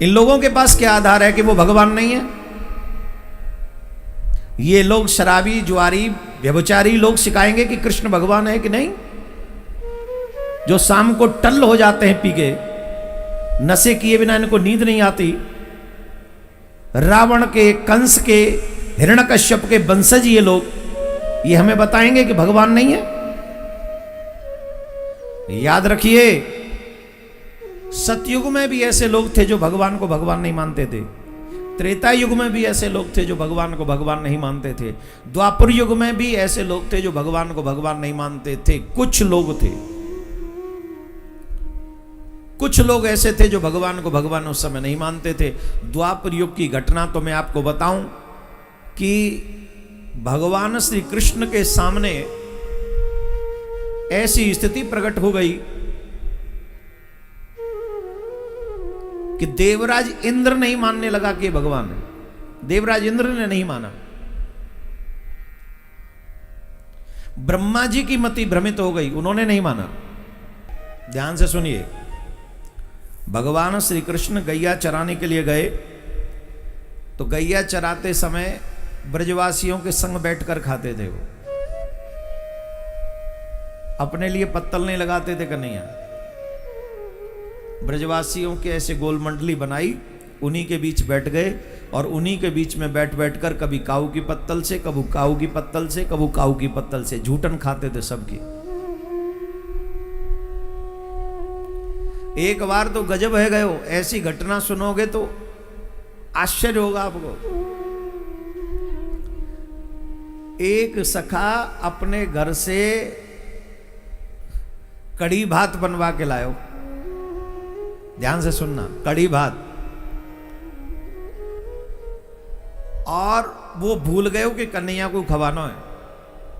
इन लोगों के पास क्या आधार है कि वो भगवान नहीं है? ये लोग शराबी, जुआरी, व्यभिचारी लोग सिखाएंगे कि कृष्ण भगवान है कि नहीं? जो शाम को टल्ल हो जाते हैं पी के, नशे किए बिना इनको नींद नहीं आती, रावण के, कंस के, हिरण्यकश्यप के वंशज ये लोग, ये हमें बताएंगे कि भगवान नहीं है? याद रखिए, सतयुग में भी ऐसे लोग थे जो भगवान को भगवान नहीं मानते थे। त्रेता युग में भी ऐसे लोग थे जो भगवान को भगवान नहीं मानते थे। द्वापर युग में भी ऐसे लोग थे जो भगवान को भगवान नहीं मानते थे। कुछ लोग थे, कुछ लोग ऐसे थे जो भगवान को भगवान उस समय नहीं मानते थे। द्वापर युग की घटना तो मैं आपको बताऊं कि भगवान श्री कृष्ण के सामने ऐसी स्थिति प्रकट हो गई कि देवराज इंद्र नहीं मानने लगा कि भगवान है। देवराज इंद्र ने नहीं माना। ब्रह्मा जी की मति भ्रमित हो गई, उन्होंने नहीं माना। ध्यान से सुनिए, भगवान श्री कृष्ण गैया चराने के लिए गए तो गैया चराते समय ब्रजवासियों के संग बैठकर खाते थे। वो अपने लिए पत्तल नहीं लगाते थे कन्हैया। ब्रजवासियों के ऐसे गोल मंडली बनाई, उन्हीं के बीच बैठ गए और उन्हीं के बीच में बैठ बैठकर कभी काऊ की पत्तल से, कभी काऊ की पत्तल से, कभी काऊ की पत्तल से झूठन खाते थे सबकी। एक बार तो गजब है गयो, ऐसी घटना सुनोगे तो आश्चर्य होगा आपको। एक सखा अपने घर से कड़ी भात बनवा के लायो। ध्यान से सुनना, कड़ी भात। और वो भूल गए कि कन्हैया को खवाना है।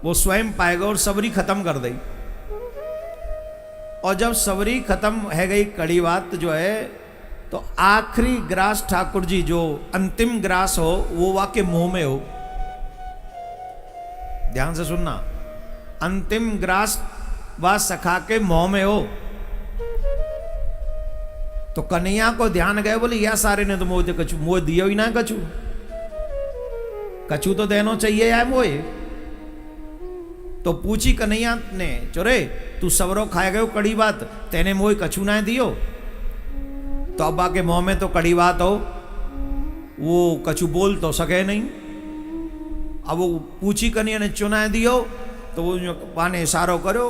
वो स्वयं पाएगा और सबरी खत्म कर दी। और जब सबरी खत्म है गई कड़ी भात जो है, तो आखिरी ग्रास ठाकुर जी, जो अंतिम ग्रास हो, वो वाके मुंह में हो। ध्यान से सुनना, अंतिम ग्रास वह सखा के मुंह में हो। तो कन्हैया को ध्यान गए, बोले या सारे ने तो मोह कछू, मोह दियो ही ना कछू, कछू तो देनो चाहिए यार मोए। तो पूछी कन्हैया ने, चोरे तू सबरो खाए गयो कड़ी बात, तेने मोह कछू ना दियो? तो अब्बा के मुंह में तो कड़ी बात हो, वो कछू बोल तो सके नहीं। अब वो पूछी कन्हैया ने, चुना दियो? तो वो पाने इशारो करो,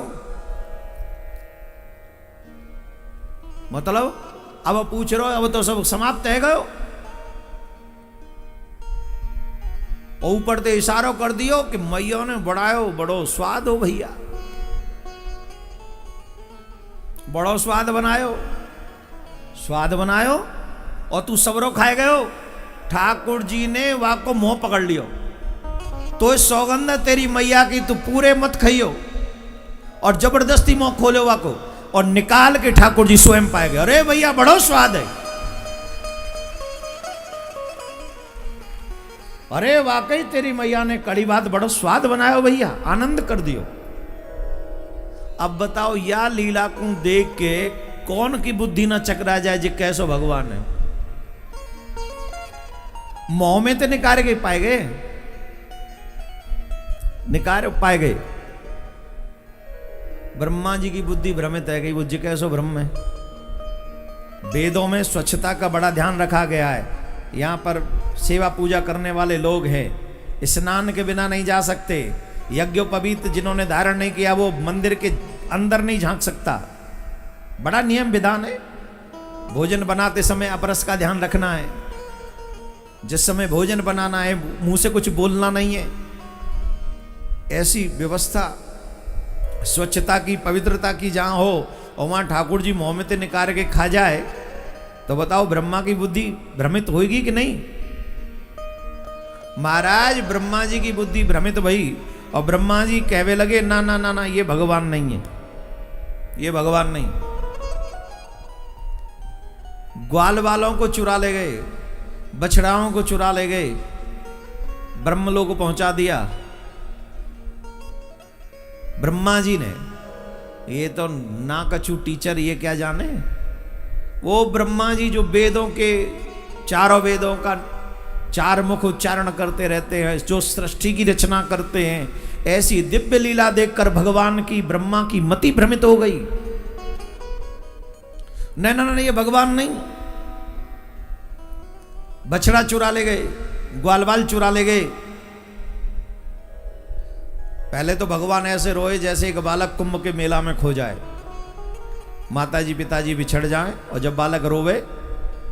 मतलब अब पूछ रहे हो, अब तो सब समाप्त है गयो। और ऊपर ते इशारो कर दियो कि मैया ने बढ़ायो, बड़ो स्वाद हो भैया, बड़ो स्वाद बनायो, स्वाद बनायो। और तू सबरो खाए गयो। ठाकुर जी ने वाह को मुंह पकड़ लियो, तो इस सौगंध तेरी मैया की, तू पूरे मत खाइयो। और जबरदस्ती मुंह खोलो वाह को, और निकाल के ठाकुर जी स्वयं पाए गए। अरे भैया बड़ो स्वाद है, अरे वाकई तेरी मैया ने कड़ी भात बड़ो स्वाद बनाया भैया, आनंद कर दियो। अब बताओ, या लीला को देख के कौन की बुद्धि न चकरा जाए जी कैसो भगवान है। मुंह में तो निकारे गए, पाए गए, निकारे पाए गए। ब्रह्मा जी की बुद्धि भ्रमित है गई, वो जी कैसो ब्रह्म है। वेदों में स्वच्छता का बड़ा ध्यान रखा गया है। यहाँ पर सेवा पूजा करने वाले लोग हैं, स्नान के बिना नहीं जा सकते। यज्ञोपवीत जिन्होंने धारण नहीं किया वो मंदिर के अंदर नहीं झांक सकता। बड़ा नियम विधान है। भोजन बनाते समय अपरस का ध्यान रखना है। जिस समय भोजन बनाना है मुंह से कुछ बोलना नहीं है। ऐसी व्यवस्था स्वच्छता की, पवित्रता की जहां हो, और वहां ठाकुर जी मुंह में ते निकाल के खा जाए, तो बताओ ब्रह्मा की बुद्धि भ्रमित होगी कि नहीं? महाराज ब्रह्मा जी की बुद्धि भ्रमित भई, और ब्रह्मा जी कहवे लगे, ना ना ना ना, ये भगवान नहीं है, ये भगवान नहीं। ग्वाल वालों को चुरा ले गए, बछड़ाओं को चुरा ले गए, ब्रह्मलोक को पहुंचा दिया ब्रह्मा जी ने। ये तो ना कछु टीचर, ये क्या जाने। वो ब्रह्मा जी जो वेदों के चारों वेदों का चार मुख उच्चारण करते रहते हैं, जो सृष्टि की रचना करते हैं, ऐसी दिव्य लीला देखकर भगवान की ब्रह्मा की मति भ्रमित हो गई। नहीं ना ना, ये भगवान नहीं। बछड़ा चुरा ले गए, ग्वालवाल चुरा ले गए। पहले तो भगवान ऐसे रोए जैसे एक बालक कुंभ के मेला में खो जाए, माताजी पिताजी बिछड़ जाएं, और जब बालक रोवे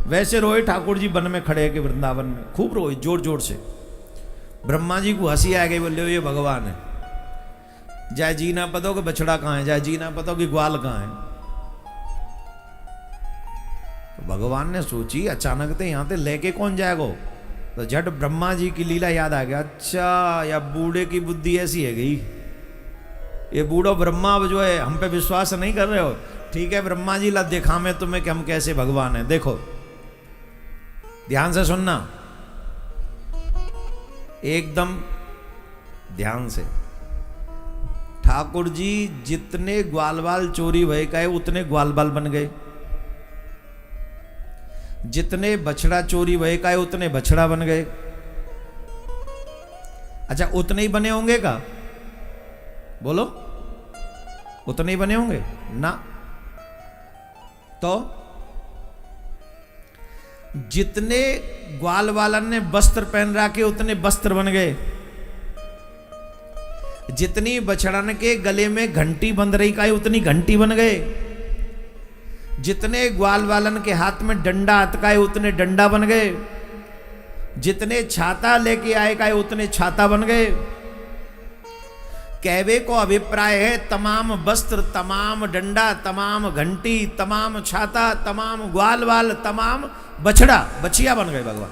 वैसे रोए ठाकुर जी वन में खड़े के वृंदावन में, खूब रोए जोर जोर से। ब्रह्मा जी को हंसी आ गई, बोले ये भगवान है, जाए जी ना पता हो कि बछड़ा कहाँ है, जाए जी ना पता हो कि ग्वाल कहाँ है। तो भगवान ने सोची अचानक से यहाँ से लेके कौन जाएगा, तो झट ब्रह्मा जी की लीला याद आ गया। अच्छा, या बूढ़े की बुद्धि ऐसी है गई, ये बूढ़ो ब्रह्मा जो है हम पे विश्वास नहीं कर रहे हो, ठीक है ब्रह्मा जी ला देखा मैं तुम्हें कि हम कैसे भगवान है। देखो ध्यान से सुनना, एकदम ध्यान से। ठाकुर जी जितने ग्वालवाल चोरी भय गए उतने ग्वालवाल बन गए, जितने बछड़ा चोरी भय गए उतने बछड़ा बन गए। अच्छा, उतने ही बने होंगे का, बोलो उतने ही बने होंगे ना। तो जितने ग्वाल वालन ने वस्त्र पहन रखे उतने वस्त्र बन गए, जितनी बछड़न के गले में घंटी बंध रही का उतनी घंटी बन गए, जितने ग्वाल वालन के हाथ में डंडा अटकाए उतने डंडा बन गए, जितने छाता लेके आए का उतने छाता बन गए। कहवे को अभिप्राय है तमाम वस्त्र, तमाम डंडा, तमाम घंटी, तमाम छाता, तमाम ग्वाल वाल, तमाम बछड़ा बछिया बन गए भगवान।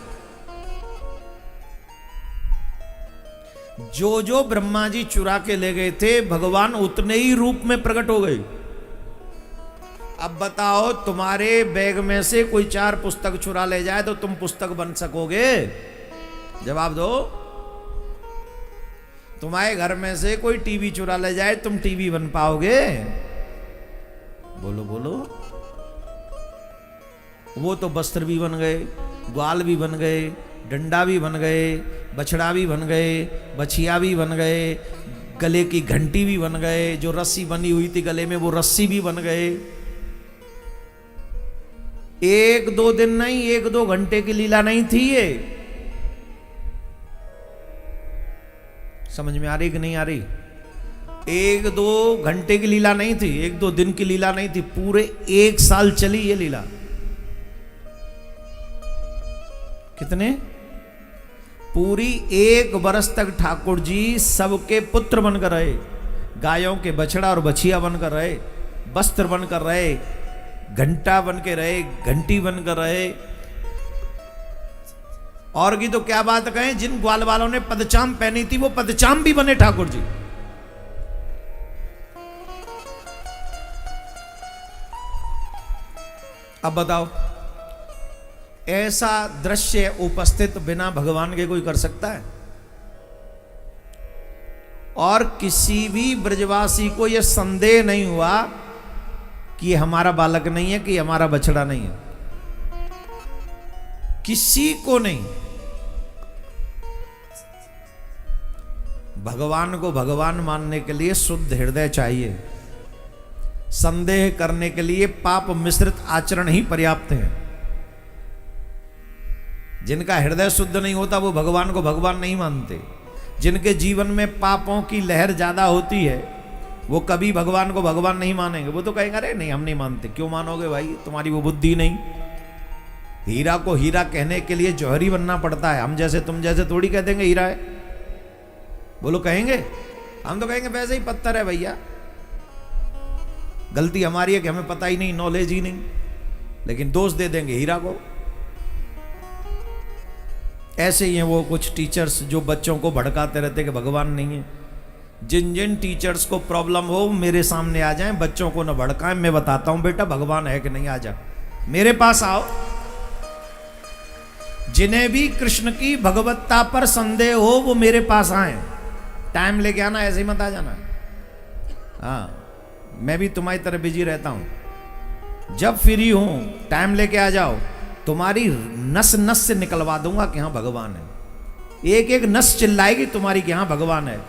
जो जो ब्रह्मा जी चुरा के ले गए थे भगवान उतने ही रूप में प्रकट हो गए। अब बताओ तुम्हारे बैग में से कोई 4 पुस्तक चुरा ले जाए तो तुम पुस्तक बन सकोगे? जवाब दो। तुम्हारे घर में से कोई टीवी चुरा ले जाए तुम टीवी बन पाओगे? बोलो बोलो। वो तो वस्त्र भी बन गए, ग्वाल भी बन गए, डंडा भी बन गए, बछड़ा भी बन गए, बछिया भी बन गए, गले की घंटी भी बन गए, जो रस्सी बनी हुई थी गले में वो रस्सी भी बन गए। 1-2 दिन नहीं, 1-2 घंटे की लीला नहीं थी ये। समझ में आ रही कि नहीं आ रही? 1-2 घंटे की लीला नहीं थी, 1-2 दिन की लीला नहीं थी, पूरे 1 साल चली ये लीला। कितने? पूरी 1 बरस तक ठाकुर जी सबके पुत्र बनकर रहे, गायों के बछड़ा और बछिया बनकर रहे, वस्त्र बनकर रहे, घंटा बन के रहे, घंटी बनकर रहे। और की तो क्या बात कहें, जिन ग्वाल वालों ने पदचाम पहनी थी वो पदचाम भी बने ठाकुर जी। अब बताओ ऐसा दृश्य उपस्थित बिना भगवान के कोई कर सकता है? और किसी भी ब्रजवासी को यह संदेह नहीं हुआ कि ये हमारा बालक नहीं है, कि हमारा बछड़ा नहीं है, किसी को नहीं। भगवान को भगवान मानने के लिए शुद्ध हृदय चाहिए, संदेह करने के लिए पाप मिश्रित आचरण ही पर्याप्त है। जिनका हृदय शुद्ध नहीं होता वो भगवान को भगवान नहीं मानते। जिनके जीवन में पापों की लहर ज्यादा होती है वो कभी भगवान को भगवान नहीं मानेंगे। वो तो कहेंगे अरे नहीं हम नहीं मानते। क्यों मानोगे भाई, तुम्हारी वो बुद्धि नहीं। हीरा को हीरा कहने के लिए जौहरी बनना पड़ता है। हम जैसे तुम जैसे थोड़ी कह देंगे हीरा है। बोलो कहेंगे? हम तो कहेंगे वैसे ही पत्थर है भैया। गलती हमारी है कि हमें पता ही नहीं, नॉलेज ही नहीं, लेकिन दोष दे देंगे हीरा को। ऐसे ही हैं वो कुछ टीचर्स जो बच्चों को भड़काते रहते कि भगवान नहीं है। जिन जिन टीचर्स को प्रॉब्लम हो मेरे सामने आ जाएं, बच्चों को न भड़काएं। मैं बताता हूं बेटा भगवान है कि नहीं, आ जा मेरे पास आओ। जिन्हें भी कृष्ण की भगवत्ता पर संदेह हो वो मेरे पास आए। टाइम लेके आना, ऐसे ही मत आ जाना। हाँ, मैं भी तुम्हारी तरह बिजी रहता हूं। जब फ्री हो टाइम लेके आ जाओ, तुम्हारी नस नस से निकलवा दूंगा कि हाँ भगवान है। एक एक नस चिल्लाएगी तुम्हारी कि हाँ भगवान है।